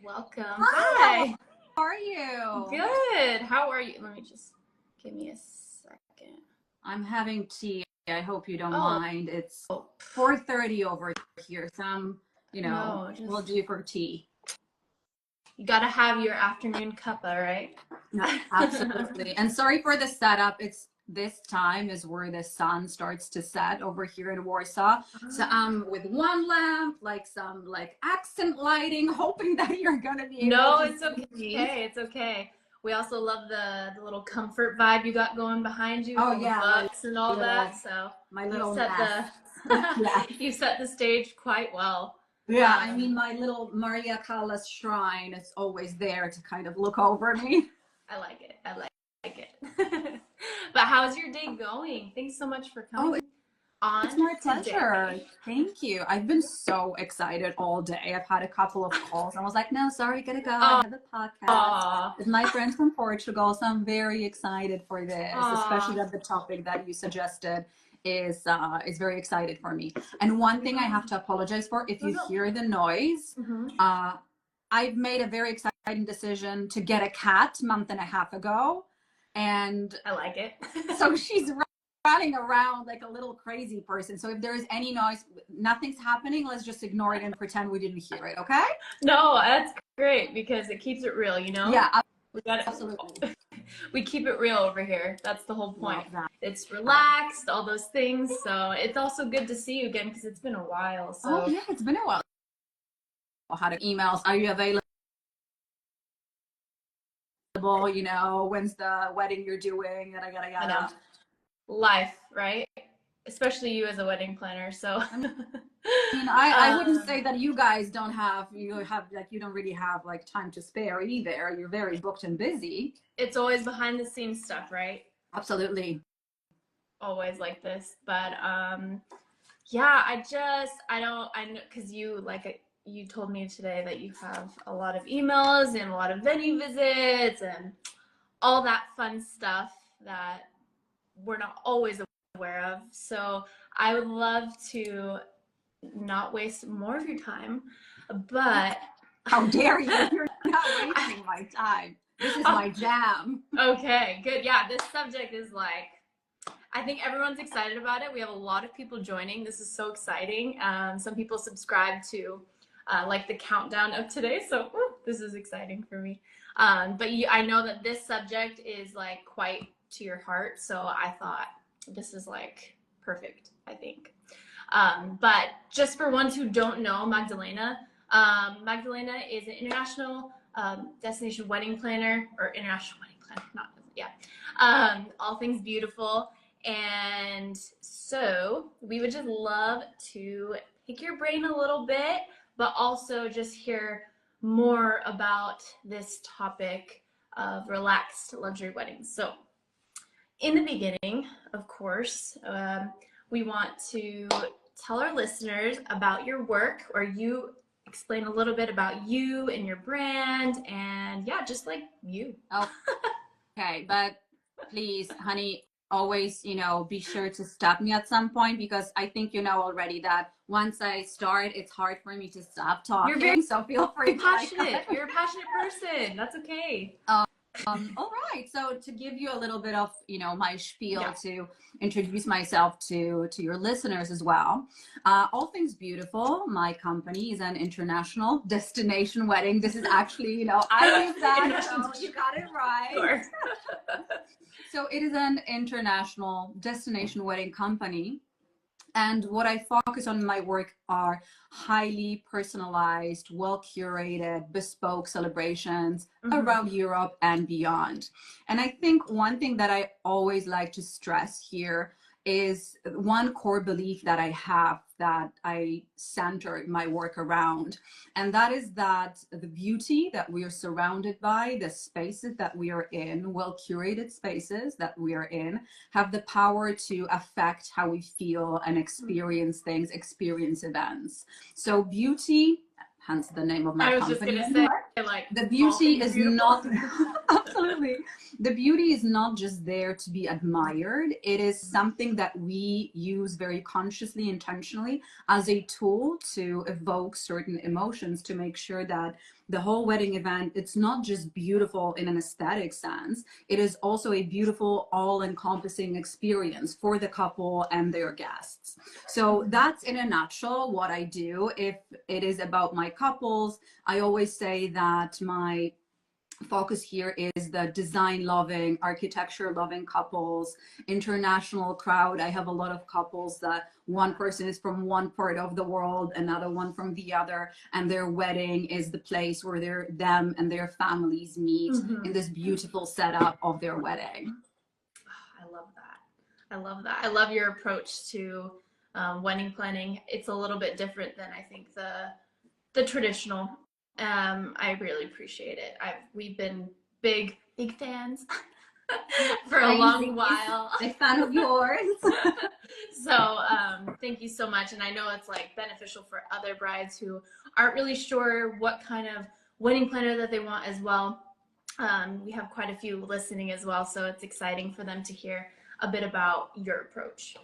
Welcome. Hi. How are you? Good. How are you? Let me just give me a second. I'm having tea. I hope you don't Oh. mind. It's 4:30 over here. Some, we'll do for tea. You gotta have your afternoon cuppa, right? Yeah, absolutely. And sorry for the setup. This time is where the sun starts to set over here in Warsaw. So I'm with one lamp, some accent lighting, hoping that you're gonna be able to it's okay. It's okay. We also love the little comfort vibe you got going behind you. Oh with yeah, books and all that. So my little you set the stage quite well. Yeah, I mean, my little Maria Callas shrine is always there to kind of look over me. I like it. I like it. But how's your day going? Thanks so much for coming on. It's my pleasure. Thank you. I've been so excited all day. I've had a couple of calls. I was like, no, sorry, gotta go. I have a podcast with my friends from Portugal. So I'm very excited for this, especially that the topic that you suggested is very excited for me. And one thing I have to apologize for, if you hear the noise, I've made a very exciting decision to get a cat a month and a half ago, and I like it. So she's running around like a little crazy person. So if there is any noise, nothing's happening, let's just ignore it and pretend we didn't hear it. Okay? No, that's great because it keeps it real, Yeah, we got it. Absolutely. We keep it real over here. That's the whole point. It's relaxed, all those things. So it's also good to see you again because it's been a while. So yeah, it's been a while. I had emails. Are you available? When's the wedding you're doing? Yada yada yada. Life, right? Especially you as a wedding planner. So I wouldn't say that you guys don't have you don't really have time to spare either. You're very booked and busy. It's always behind the scenes stuff, right? Absolutely. Always like this. But yeah, I know because you told me today that you have a lot of emails and a lot of venue visits and all that fun stuff that we're not always aware of. So I would love to not waste more of your time, but how dare you? You're not wasting my time. This is my jam. Okay, good. Yeah, this subject is I think everyone's excited about it. We have a lot of people joining. This is so exciting. Some people subscribe to the countdown of today. So this is exciting for me. But I know that this subject is quite to your heart. So I thought this is perfect, I think. But just for ones who don't know Magdalena, Magdalena is an international destination wedding planner, or international wedding planner, all things beautiful. And so we would just love to pick your brain a little bit, but also just hear more about this topic of relaxed luxury weddings. So in the beginning, of course, we want to tell our listeners about your work, or you explain a little bit about you and your brand, and just you. Oh, okay, but please, honey, always, be sure to stop me at some point, because I think already that once I start, it's hard for me to stop talking. So feel free. You're a passionate person. That's okay. All right. So to give you a little bit of, my spiel, to introduce myself to your listeners as well. All Things Beautiful, my company, is an international destination wedding. This is actually, I use that. So you got it right. Sure. So it is an international destination wedding company. And what I focus on in my work are highly personalized, well-curated, bespoke celebrations around Europe and beyond. And I think one thing that I always like to stress here is one core belief that I have, that I center my work around. And that is that the beauty that we are surrounded by, the spaces that we are in, well-curated spaces that we are in, have the power to affect how we feel and experience things, experience events. So beauty, hence the name of my company. I was just gonna say, the beauty is not Absolutely. The beauty is not just there to be admired. It is something that we use very consciously, intentionally as a tool to evoke certain emotions, to make sure that the whole wedding event, it's not just beautiful in an aesthetic sense. It is also a beautiful, all-encompassing experience for the couple and their guests. So that's in a nutshell what I do. If it is about my couples, I always say that my focus here is the design loving, architecture loving couples, international crowd. I have a lot of couples that one person is from one part of the world, another one from the other, and their wedding is the place where them and their families meet in this beautiful setup of their wedding. I love that. I love that. I love your approach to wedding planning. It's a little bit different than I think the traditional. I really appreciate it. We've been big fans for a long while. A fan of yours. So thank you so much. And I know it's like beneficial for other brides who aren't really sure what kind of wedding planner that they want as well. We have quite a few listening as well, so it's exciting for them to hear a bit about your approach.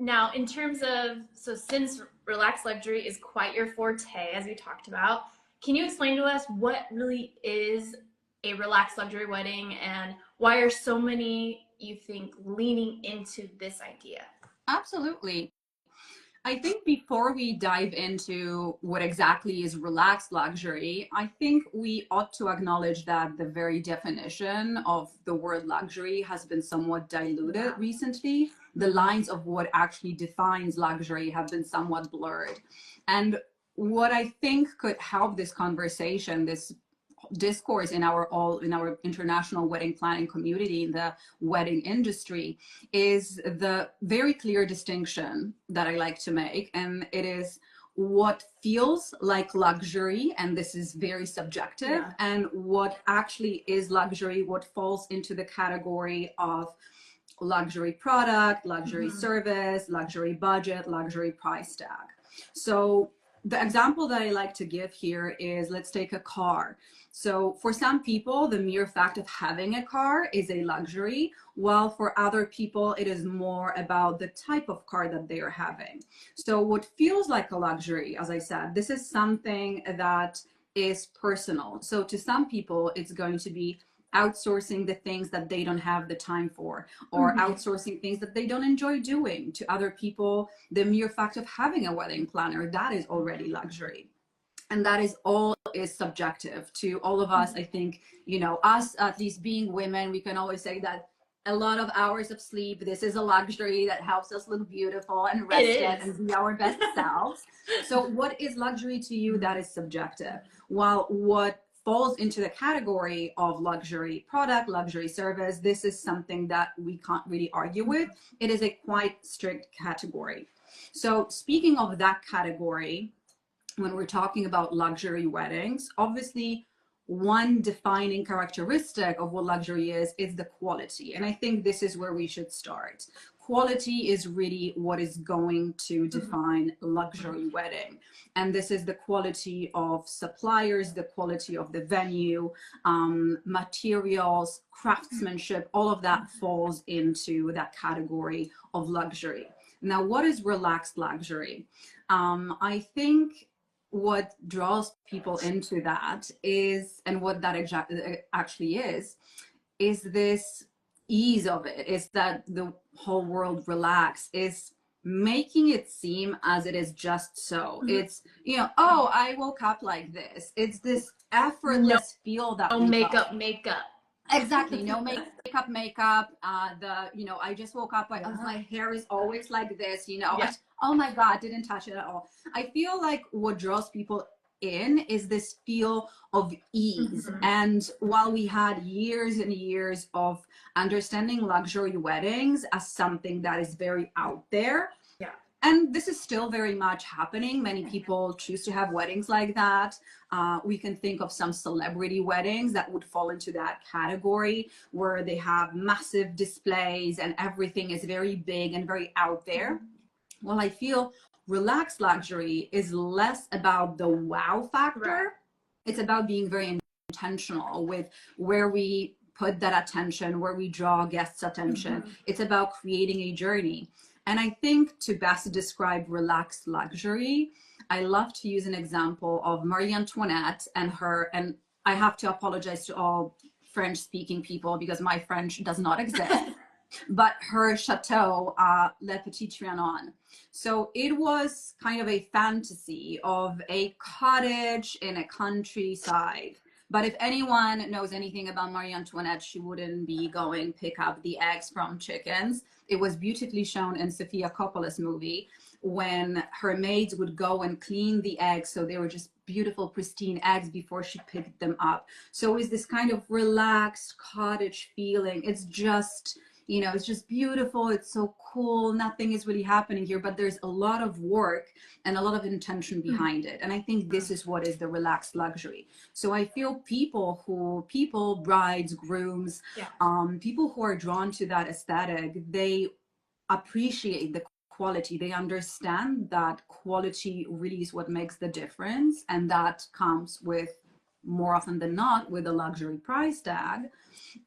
Now, in terms of, so since relaxed luxury is quite your forte, as we talked about, can you explain to us what really is a relaxed luxury wedding and why are so many, you think, leaning into this idea? Absolutely. I think before we dive into what exactly is relaxed luxury, I think we ought to acknowledge that the very definition of the word luxury has been somewhat diluted recently. The lines of what actually defines luxury have been somewhat blurred. And what I think could help this conversation, this discourse in our international wedding planning community, in the wedding industry, is the very clear distinction that I like to make, and it is what feels like luxury, and this is very subjective, and what actually is luxury, what falls into the category of luxury product, luxury service, luxury budget, luxury price tag. So the example that I like to give here is, let's take a car. So for some people, the mere fact of having a car is a luxury, while for other people, it is more about the type of car that they are having. So what feels like a luxury, as I said, this is something that is personal. So to some people, it's going to be outsourcing the things that they don't have the time for, or outsourcing things that they don't enjoy doing. To other people, the mere fact of having a wedding planner, that is already luxury. And that is all is subjective to all of us. I think, you know, us, at least being women, we can always say that a lot of hours of sleep, this is a luxury that helps us look beautiful and rested and be our best selves. So what is luxury to you? That is subjective. While what falls into the category of luxury product, luxury service, this is something that we can't really argue with. It is a quite strict category. So speaking of that category, when we're talking about luxury weddings, obviously one defining characteristic of what luxury is the quality. And I think this is where we should start. Quality is really what is going to define luxury wedding. And this is the quality of suppliers, the quality of the venue, materials, craftsmanship, all of that falls into that category of luxury. Now, what is relaxed luxury? I think what draws people into that is, and what that actually is this ease of it, is that the whole world relax, is making it seem as it is just so. It's, you know, oh, I woke up like this. It's this effortless feel that no makeup. Exactly. No makeup. You know, I just woke up, my hair is always like this, you know. Oh my God, didn't touch it at all. I feel like what draws people in is this feel of ease. And while we had years and years of understanding luxury weddings as something that is very out there, and this is still very much happening. Many people choose to have weddings like that. We can think of some celebrity weddings that would fall into that category, where they have massive displays and everything is very big and very out there. Well, I feel relaxed luxury is less about the wow factor. It's about being very intentional with where we put that attention, where we draw guests' attention. It's about creating a journey. And I think to best describe relaxed luxury, I love to use an example of Marie Antoinette and her, and I have to apologize to all French speaking people because my French does not exist, but her chateau, Le Petit Trianon. So it was kind of a fantasy of a cottage in a countryside. But if anyone knows anything about Marie Antoinette, she wouldn't be going pick up the eggs from chickens. It was beautifully shown in Sofia Coppola's movie when her maids would go and clean the eggs, so they were just beautiful, pristine eggs before she picked them up. So it's this kind of relaxed cottage feeling. It's just, you know, it's just beautiful. It's so cool. Nothing is really happening here, but there's a lot of work and a lot of intention behind it. And I think this is what is the relaxed luxury. So I feel people, brides, grooms, people who are drawn to that aesthetic, they appreciate the quality. They understand that quality really is what makes the difference. And that comes with, more often than not, with a luxury price tag.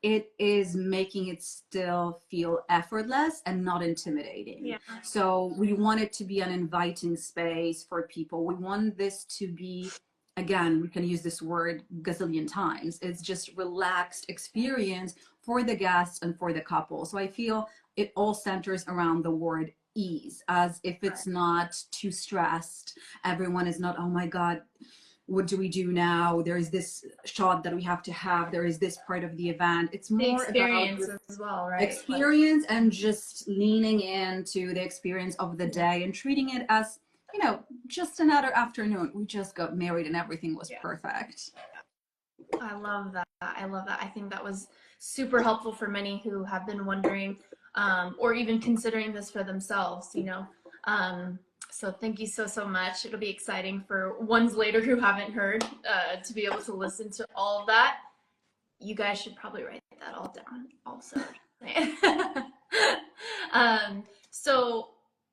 It is making it still feel effortless and not intimidating. Yeah. So we want it to be an inviting space for people. We want this to be, again, we can use this word gazillion times. It's just relaxed experience for the guests and for the couple. So I feel it all centers around the word ease, as if it's not too stressed. Everyone is not, oh my God, what do we do now? There is this shot that we have to have. There is this part of the event. It's more the experience about as well, right? experience and just leaning into the experience of the day and treating it as, you know, just another afternoon. We just got married and everything was perfect. I love that. I love that. I think that was super helpful for many who have been wondering or even considering this for themselves, you know. So thank you so much. It'll be exciting for ones later who haven't heard to be able to listen to all of that. You guys should probably write that all down also. So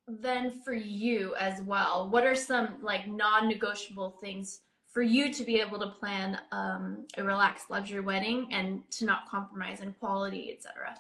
then for you as well, what are some like non-negotiable things for you to be able to plan a relaxed luxury wedding and to not compromise in quality, etc.?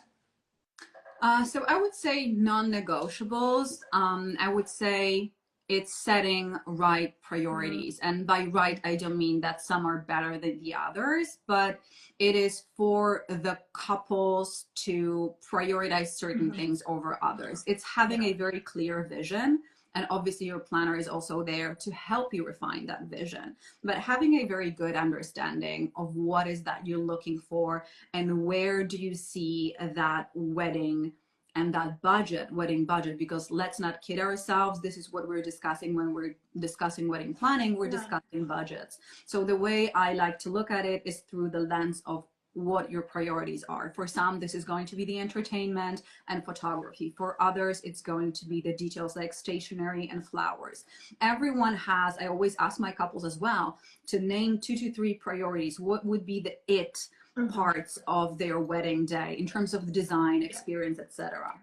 So I would say non-negotiables. I would say it's setting right priorities. And by right, I don't mean that some are better than the others, but it is for the couples to prioritize certain things over others. It's having a very clear vision. And obviously your planner is also there to help you refine that vision. But having a very good understanding of what is that you're looking for and where do you see that wedding and that budget, wedding budget, because let's not kid ourselves. This is what we're discussing when we're discussing wedding planning, we're discussing budgets. So the way I like to look at it is through the lens of what your priorities are. For some, this is going to be the entertainment and photography. For others, it's going to be the details like stationery and flowers. Everyone has, I always ask my couples as well, to name 2 to 3 priorities. What would be the it parts of their wedding day in terms of the design, experience, etc.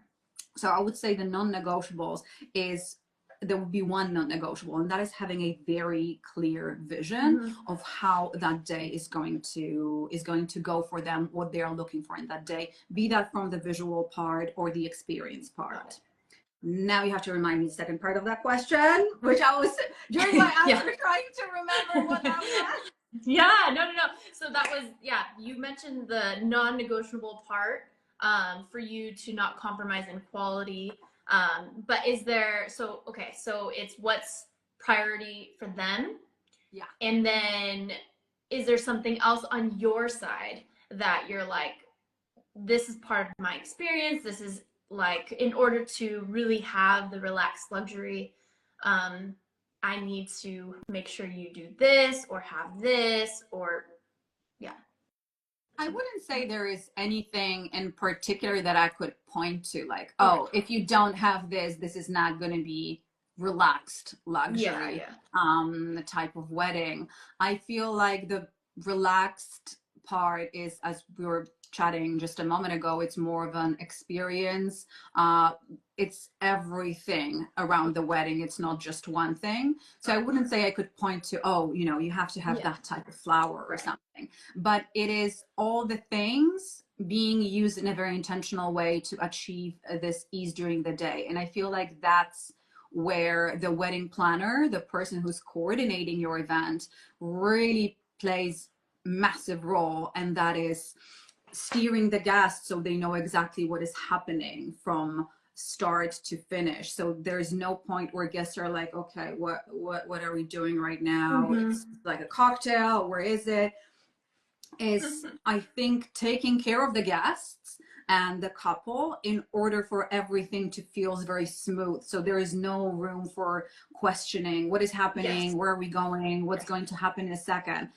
So I would say the non-negotiables is, there would be one non-negotiable, and that is having a very clear vision of how that day is going to go for them, what they are looking for in that day, be that from the visual part or the experience part. Now you have to remind me the second part of that question, which I was during my answer trying to remember what that was. No. So that was, you mentioned the non-negotiable part for you to not compromise in quality. But is there, so it's what's priority for them. Yeah. And then is there something else on your side that you're like, this is part of my experience. This is like, in order to really have the relaxed luxury, I need to make sure you do this or have this or I wouldn't say there is anything in particular that I could point to, like, oh, if you don't have this, this is not going to be relaxed luxury type of wedding. I feel like the relaxed part is, as we were chatting just a moment ago, it's more of an experience. It's everything around the wedding. It's not just one thing. So I wouldn't say I could point to, oh, you know, you have to have that type of flower or something. But it is all the things being used in a very intentional way to achieve this ease during the day. And I feel like that's where the wedding planner, the person who's coordinating your event, really plays massive role, and that is steering the guests so they know exactly what is happening from start to finish. So there's no point where guests are like, okay, what are we doing right now? It's like a cocktail, where is it? Is I think taking care of the guests and the couple in order for everything to feel very smooth. So there is no room for questioning what is happening, where are we going, what's going to happen in a second.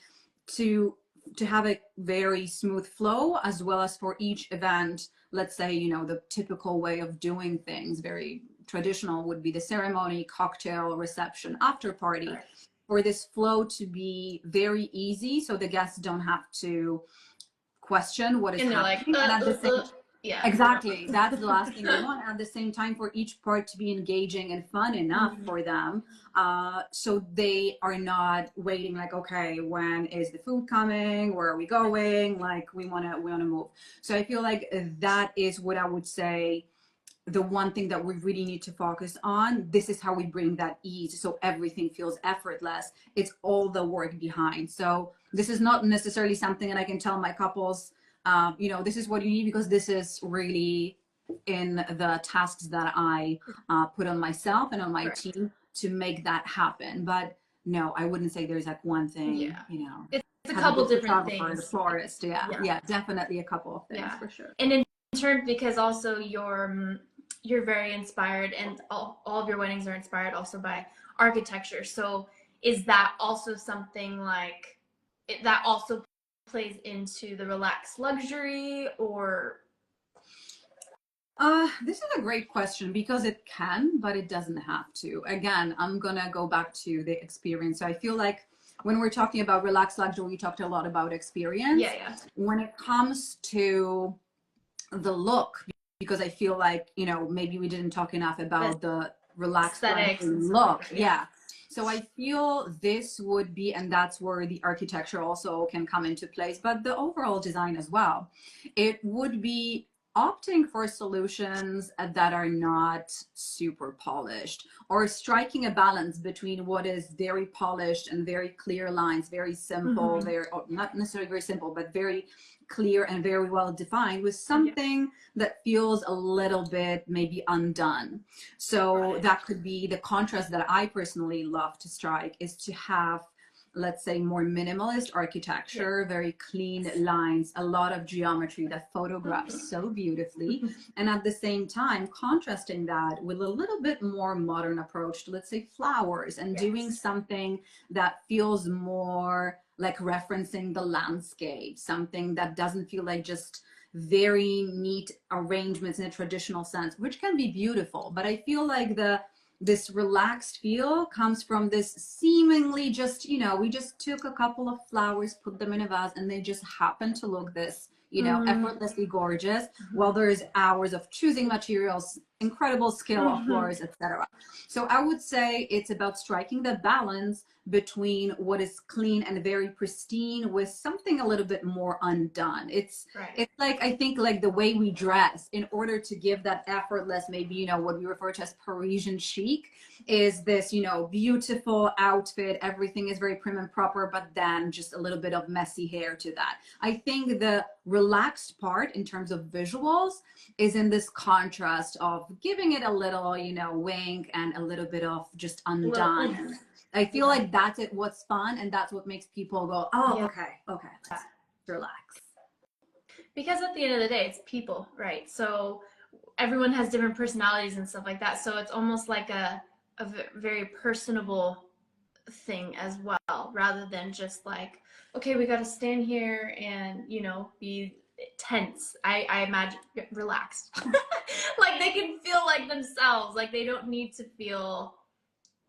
To have a very smooth flow, as well as for each event, let's say, you know, the typical way of doing things, very traditional, would be the ceremony, cocktail, reception, after party. For this flow to be very easy, so the guests don't have to question what is happening. Like, and at the same yeah, exactly, that's the last thing we want. At the same time, for each part to be engaging and fun enough for them, so they are not waiting like, okay, when is the food coming, where are we going, like we want to move. So I feel like that is what I would say, the one thing that we really need to focus on. This is how we bring that ease, so everything feels effortless. It's all the work behind. So this is not necessarily something that I can tell my couples, you know, this is what you need, because this is really in the tasks that I put on myself and on my team to make that happen. But no, I wouldn't say there's like one thing, you know. It's a couple different things. The florist, definitely a couple of things for sure. And in turn, because also you're very inspired, and all of your weddings are inspired also by architecture. So is that also something like that also plays into the relaxed luxury, or? This is a great question, because it can, but it doesn't have to. Again, I'm gonna go back to the experience. So I feel like when we're talking about relaxed luxury, we talked a lot about experience. When it comes to the look, because I feel like, you know, maybe we didn't talk enough about the relaxed look. So I feel this would be, and that's where the architecture also can come into place, but the overall design as well. It would be opting for solutions that are not super polished, or striking a balance between what is very polished and very clear lines, very simple, very, not necessarily very simple, but very clear and very well defined, with something that feels a little bit maybe undone. So that could be the contrast that I personally love to strike, is to have, let's say, more minimalist architecture, very clean lines, a lot of geometry that photographs so beautifully, and at the same time contrasting that with a little bit more modern approach to, let's say, flowers, and doing something that feels more like referencing the landscape, something that doesn't feel like just very neat arrangements in a traditional sense, which can be beautiful. But I feel like this relaxed feel comes from this seemingly just, you know, we just took a couple of flowers, put them in a vase, and they just happen to look this, you know, effortlessly gorgeous, while there's hours of choosing materials, incredible skill of floors, etc. So I would say it's about striking the balance between what is clean and very pristine with something a little bit more undone. It's like, I think, like the way we dress, in order to give that effortless, maybe, you know, what we refer to as Parisian chic, is this, you know, beautiful outfit, everything is very prim and proper, but then just a little bit of messy hair to that. I think the relaxed part in terms of visuals is in this contrast of giving it a little, you know, wink and a little bit of just undone. I feel like that's it, what's fun, and that's what makes people go, oh, okay, let's relax. Because at the end of the day, it's people, right? So everyone has different personalities and stuff like that. So it's almost like a very personable thing as well, rather than just like, okay, we got to stand here and, you know, be tense. I imagine relaxed. Like they can feel like themselves. Like they don't need to feel,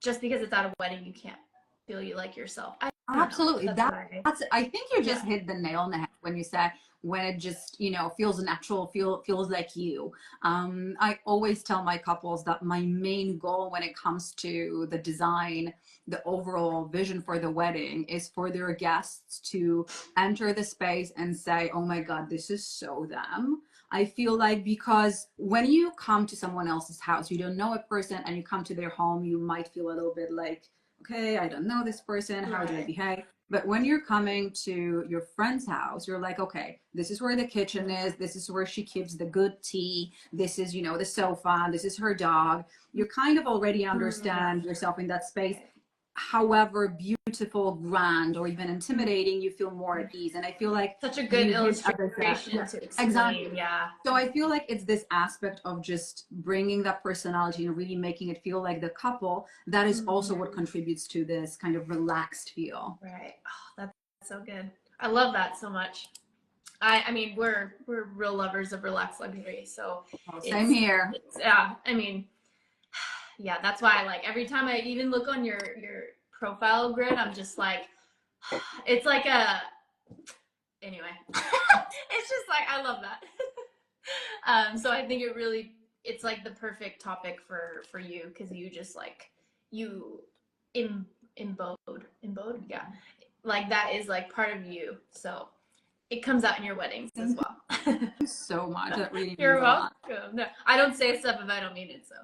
just because it's at a wedding, you can't feel you like yourself. Absolutely. That's I think you just hit the nail on the head when you said when it just, feels natural, feels like you. I always tell my couples that my main goal when it comes to the design, the overall vision for the wedding, is for their guests to enter the space and say, oh my God, this is so them. I feel like, because when you come to someone else's house, you don't know a person, and you come to their home, you might feel a little bit like, okay, I don't know this person, how do I behave? But when you're coming to your friend's house, you're like, okay, this is where the kitchen is. This is where she keeps the good tea. This is, the sofa. This is her dog. You kind of already understand yourself in that space. However beautiful, grand, or even intimidating, you feel more at ease. And I feel like such a good illustration yeah, to explain. exactly. Yeah. So I feel like it's this aspect of just bringing that personality and really making it feel like the couple. That is also what contributes to this kind of relaxed feel. Right. Oh, that's so good. I love that so much. I mean, we're real lovers of relaxed luxury, so same here. Yeah, I mean, yeah, that's why, like, every time I even look on your profile grid, I'm just like, it's like anyway, it's just like, I love that. So I think it's like the perfect topic for you, because you just like, you embode, yeah, like that is like part of you, so it comes out in your weddings as well. Thank you so much. That really You're means a lot. welcome. No, I don't say stuff if I don't mean it. So,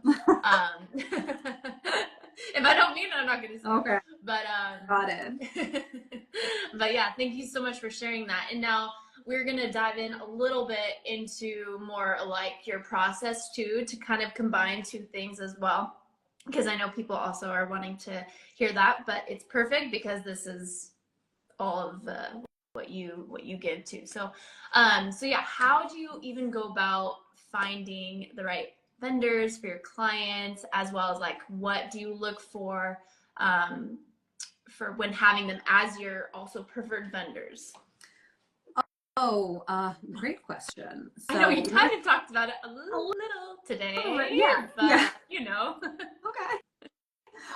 if I don't mean it, I'm not gonna say. Okay. It. But Got it. But yeah, thank you so much for sharing that. And now we're gonna dive in a little bit into more like your process too, to kind of combine two things as well, because I know people also are wanting to hear that. But it's perfect because this is all of what you give to. So yeah, how do you even go about finding the right vendors for your clients, as well as like what do you look for when having them as your also preferred vendors? Oh, great question. So, I know we kind of talked about it a little today, yeah, but yeah. Okay.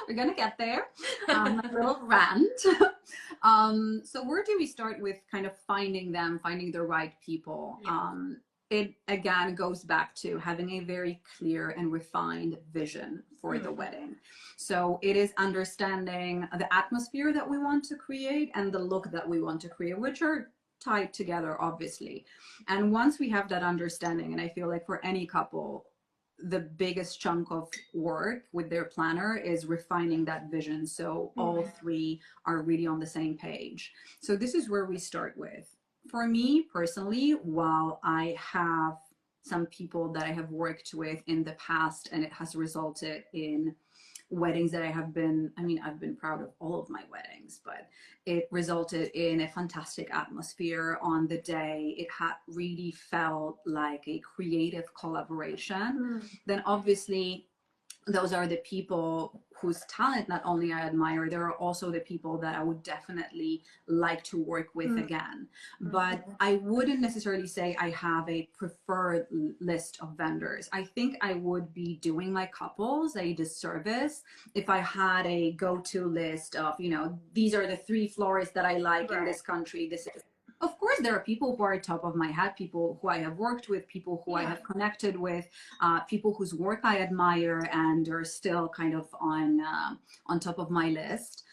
We're gonna get there. A little rant. So where do we start with kind of finding the right people? Yeah. It again goes back to having a very clear and refined vision for the wedding. So it is understanding the atmosphere that we want to create and the look that we want to create, which are tied together, obviously. And once we have that understanding, and I feel like for any couple, the biggest chunk of work with their planner is refining that vision, so all three are really on the same page. So this is where we start with. For me personally, while I have some people that I have worked with in the past and it has resulted in weddings that I've been proud of all of my weddings, but it resulted in a fantastic atmosphere on the day. It had really felt like a creative collaboration. Then obviously those are the people whose talent not only I admire, there are also the people that I would definitely like to work with again. But I wouldn't necessarily say I have a preferred list of vendors. I think I would be doing my couples a disservice if I had a go-to list of, these are the 3 florists that I like in this country. This is, of course, there are people who are top of my head, people who I have worked with, people who I have connected with, people whose work I admire and are still kind of on top of my list.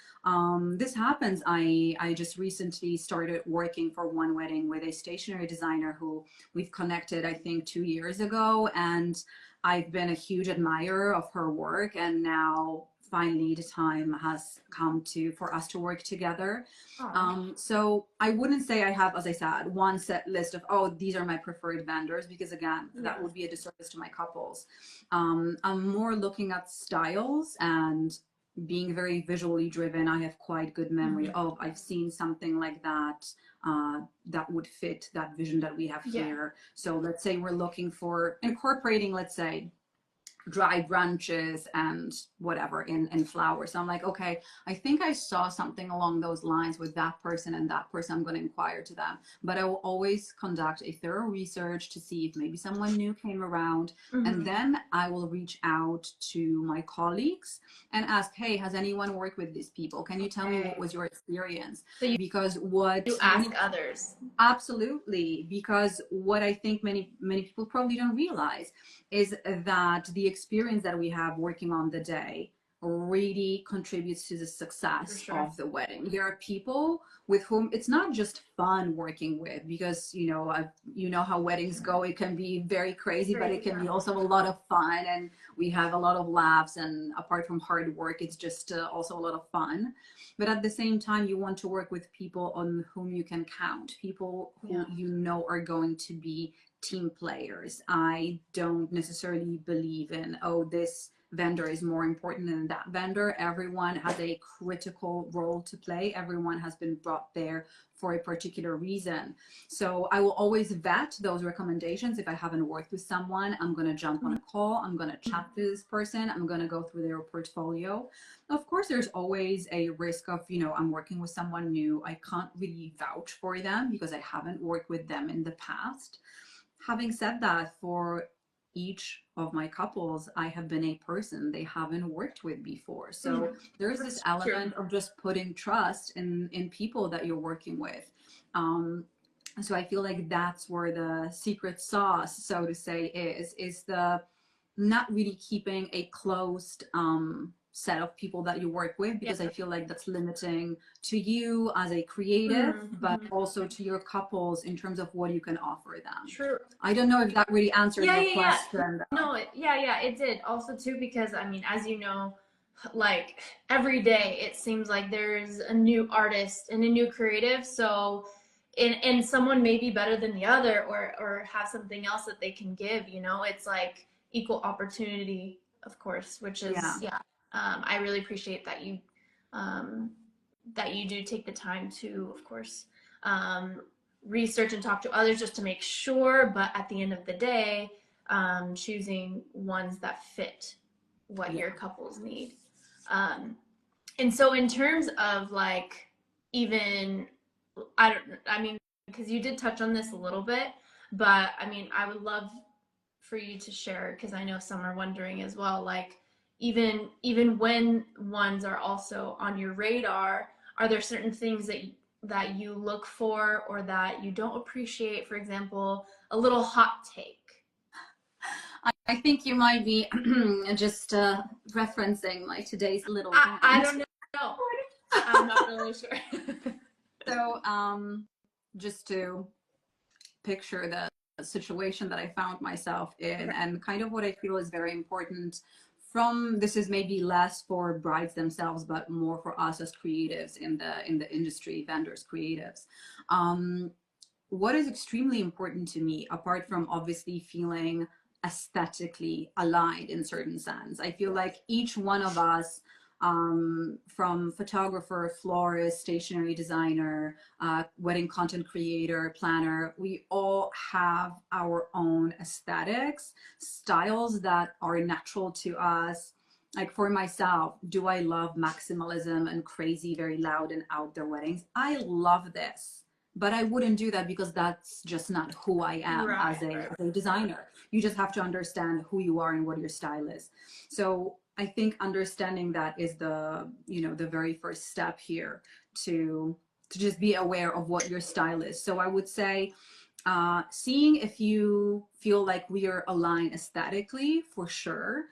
This happens. I just recently started working for one wedding with a stationery designer who we've connected, I think, 2 years ago. And I've been a huge admirer of her work. And now finally the time has come for us to work together. So I wouldn't say I have, as I said, one set list of, oh, these are my preferred vendors, because again, that would be a disservice to my couples. I'm more looking at styles and being very visually driven. I have quite good memory of, I've seen something like that that would fit that vision that we have here. So let's say we're looking for incorporating, let's say, dry branches and whatever in flowers. So I'm like, okay, I think I saw something along those lines with that person and that person. I'm going to inquire to them. But I will always conduct a thorough research to see if maybe someone new came around. And then I will reach out to my colleagues and ask, hey, has anyone worked with these people? Can you tell me what was your experience? So Because what you ask others. absolutely, because what I think many people probably don't realize is that the experience that we have working on the day really contributes to the success of the wedding. There are people with whom it's not just fun working with, because you know how weddings go. It can be very crazy, but it can be also a lot of fun, and we have a lot of laughs. And apart from hard work, it's just also a lot of fun. But at the same time, you want to work with people on whom you can count, people who you know are going to be team players. I don't necessarily believe in, oh, this vendor is more important than that vendor. Everyone has a critical role to play. Everyone has been brought there for a particular reason. So I will always vet those recommendations. If I haven't worked with someone, I'm going to jump on a call. I'm going to chat to this person. I'm going to go through their portfolio. Of course, there's always a risk of, I'm working with someone new. I can't really vouch for them because I haven't worked with them in the past. Having said that, for each of my couples, I have been a person they haven't worked with before. So there's this element of just putting trust in people that you're working with. So I feel like that's where the secret sauce, so to say, is the not really keeping a closed set of people that you work with, because I feel like that's limiting to you as a creative, but also to your couples in terms of what you can offer them. True. I don't know if that really answered your question. No, it did. Also too, because I mean, as you know, like every day it seems like there's a new artist and a new creative. So and someone may be better than the other, or have something else that they can give, it's like equal opportunity, of course, which is I really appreciate that you do take the time to, of course, research and talk to others just to make sure, but at the end of the day, choosing ones that fit what your couples need. And so in terms of like, even, I mean, because you did touch on this a little bit, but I mean, I would love for you to share, because I know some are wondering as well, like, even when ones are also on your radar, are there certain things that you look for or that you don't appreciate? For example, a little hot take. I think you might be just referencing like today's little I don't know. I'm not really sure. So just to picture the situation that I found myself in, and kind of what I feel is very important this is maybe less for brides themselves, but more for us as creatives in the industry, vendors, creatives. What is extremely important to me, apart from obviously feeling aesthetically aligned in certain sense, I feel like each one of us, from photographer, florist, stationery designer, wedding content creator, planner, we all have our own aesthetics, styles that are natural to us. Like for myself, do I love maximalism and crazy, very loud and out there weddings? I love this, but I wouldn't do that because that's just not who I am as a designer. You just have to understand who you are and what your style is. So I think understanding that is the very first step here, to just be aware of what your style is. So I would say seeing if you feel like we are aligned aesthetically, for sure.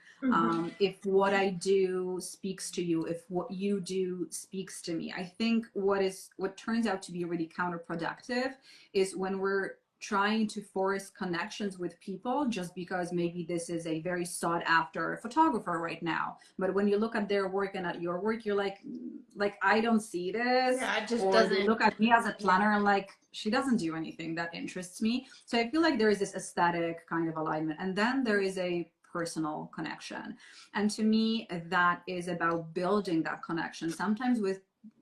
If what I do speaks to you, if what you do speaks to me. I think what turns out to be really counterproductive is when we're trying to force connections with people just because maybe this is a very sought after photographer right now, but when you look at their work and at your work, you're like I don't see this. Yeah, it just or doesn't. You look at me as a planner and like, she doesn't do anything that interests me. So I feel like there is this aesthetic kind of alignment, and then there is a personal connection, and to me that is about building that connection, sometimes with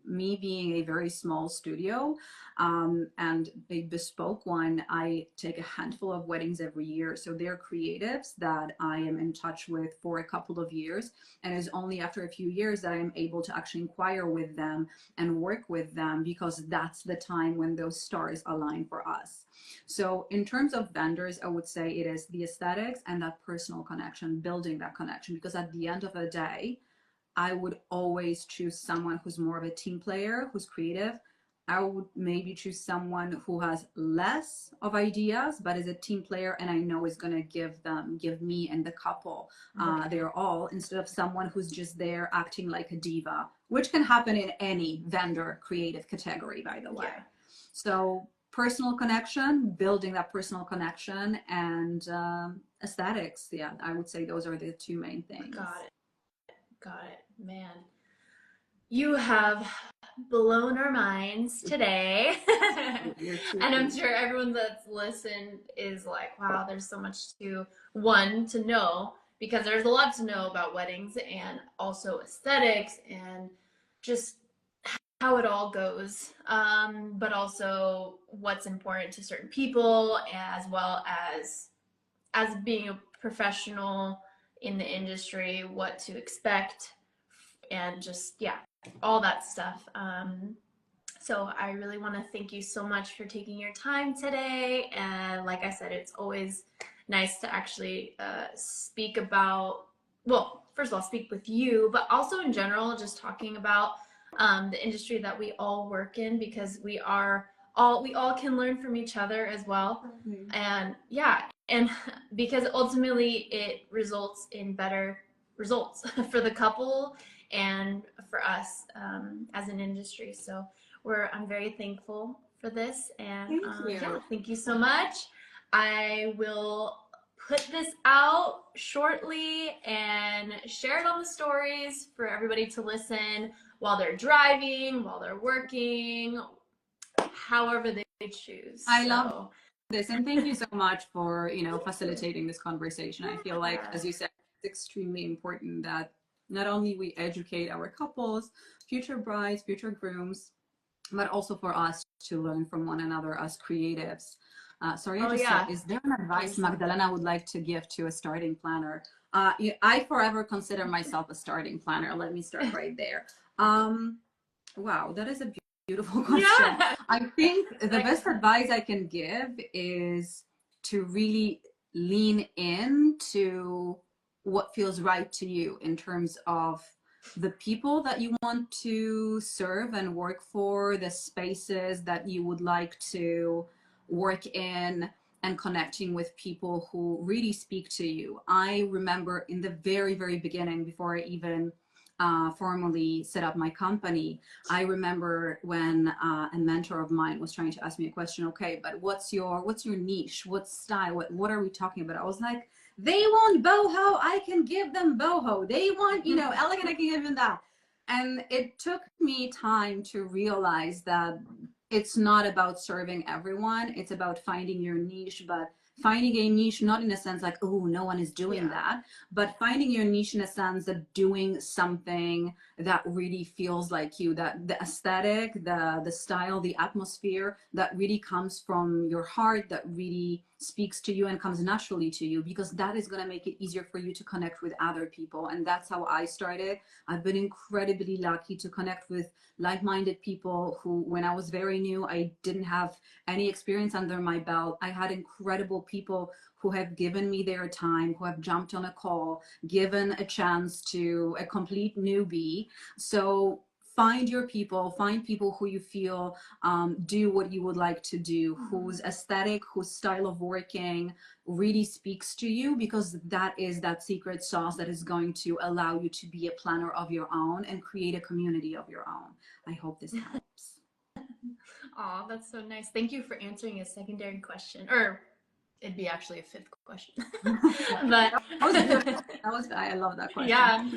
me being a very small studio and a bespoke one, I take a handful of weddings every year. So they're creatives that I am in touch with for a couple of years. And it's only after a few years that I'm able to actually inquire with them and work with them, because that's the time when those stars align for us. So in terms of vendors, I would say it is the aesthetics and that personal connection, building that connection, because at the end of the day, I would always choose someone who's more of a team player, who's creative. I would maybe choose someone who has less of ideas, but is a team player, and I know is going to give me and the couple their all, instead of someone who's just there acting like a diva, which can happen in any vendor creative category, by the way. Yeah. So personal connection, building that personal connection, and aesthetics. Yeah, I would say those are the two main things. Got it, man. You have blown our minds today. And I'm sure everyone that's listened is like, wow, there's so much to know, because there's a lot to know about weddings and also aesthetics and just how it all goes, but also what's important to certain people, as well as being a professional in the industry, what to expect, and just, yeah, all that stuff. So I really want to thank you so much for taking your time today. And like I said, it's always nice to actually speak about, well, first of all, speak with you, but also in general, just talking about the industry that we all work in, because we all can learn from each other as well. Mm-hmm. And yeah, and because ultimately it results in better results for the couple and for us as an industry. So I'm very thankful for this, and yeah, thank you so much. I will put this out shortly and share it on the stories for everybody to listen while they're driving, while they're working, however they choose. I love this, and thank you so much for facilitating this conversation. I feel like, as you said, it's extremely important that not only we educate our couples, future brides, future grooms, but also for us to learn from one another as creatives. Sorry, I just said, is there an advice Magdalena would like to give to a starting planner? I forever consider myself a starting planner. Let me start right there. Wow, that is a beautiful question. Yeah. I think the best advice I can give is to really lean into what feels right to you in terms of the people that you want to serve and work for, the spaces that you would like to work in, and connecting with people who really speak to you. I remember in the very, very beginning, before I even formally set up my company, I remember when a mentor of mine was trying to ask me a question, okay, but what's your niche? What style? What are we talking about? I was like, they want boho, I can give them boho. They want, elegant, I can give them that. And it took me time to realize that it's not about serving everyone. It's about finding your niche, but finding a niche, not in a sense like, oh, no one is doing that, but finding your niche in a sense of doing something that really feels like you, that the aesthetic, the style, the atmosphere that really comes from your heart, that really speaks to you and comes naturally to you, because that is going to make it easier for you to connect with other people. And that's how I started. I've been incredibly lucky to connect with like-minded people who, when I was very new, I didn't have any experience under my belt. I had incredible people who have given me their time, who have jumped on a call, given a chance to a complete newbie. So find your people, find people who you feel do what you would like to do, whose aesthetic, whose style of working really speaks to you, because that is that secret sauce that is going to allow you to be a planner of your own and create a community of your own. I hope this helps. Oh, that's so nice. Thank you for answering a secondary question, or it'd be actually a fifth question. But I love that question. Yeah.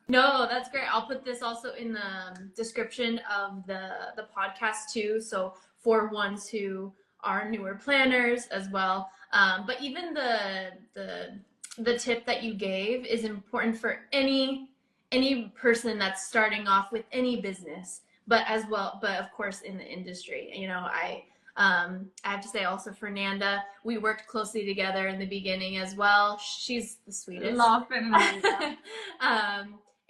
No, that's great. I'll put this also in the description of the podcast too. So for ones who are newer planners as well. But even the tip that you gave is important for any person that's starting off with any business. but as well, but of course in the industry, you know, I have to say also Fernanda, we worked closely together in the beginning as well. She's the sweetest. Love Fernanda.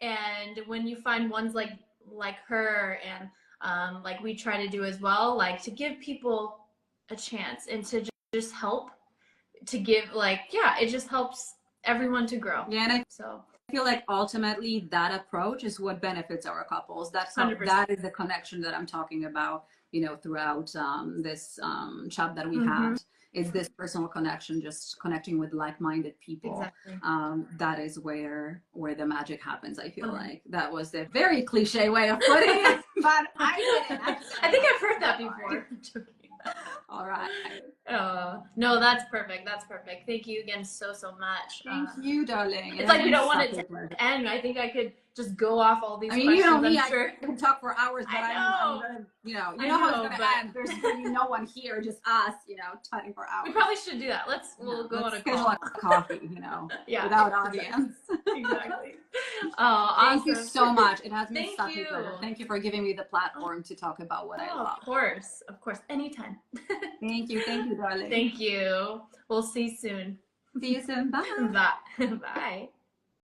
And when you find ones like her and like we try to do as well, like to give people a chance and to just help, to give yeah, it just helps everyone to grow. Yeah, and so I feel like ultimately that approach is what benefits our couples. That's how, 100%. that is the connection that I'm talking about, you know, throughout this chat that we had. Is this personal connection, just connecting with like-minded people. Exactly. That is where the magic happens. I feel like that was a very cliche way of putting it, but I did it. I think I've heard that before. All right. No, that's perfect. That's perfect. Thank you again so much. Thank you, darling. It's like we don't want it to end. I think I could just go off all these questions. You know me, I'm sure. I can talk for hours, but I'm gonna, you know how it's gonna end. There's really no one here, just us, you know, chatting for hours. We probably should do that. We'll go on a schedule call. a coffee, you know, yeah, without audience. Exactly. Oh, awesome. Thank you so much. It has been such you. a pleasure. Thank you for giving me the platform to talk about what I love. Of course, anytime. Thank you, darling. Thank you. We'll see you soon. See you soon. Bye. Bye. Bye.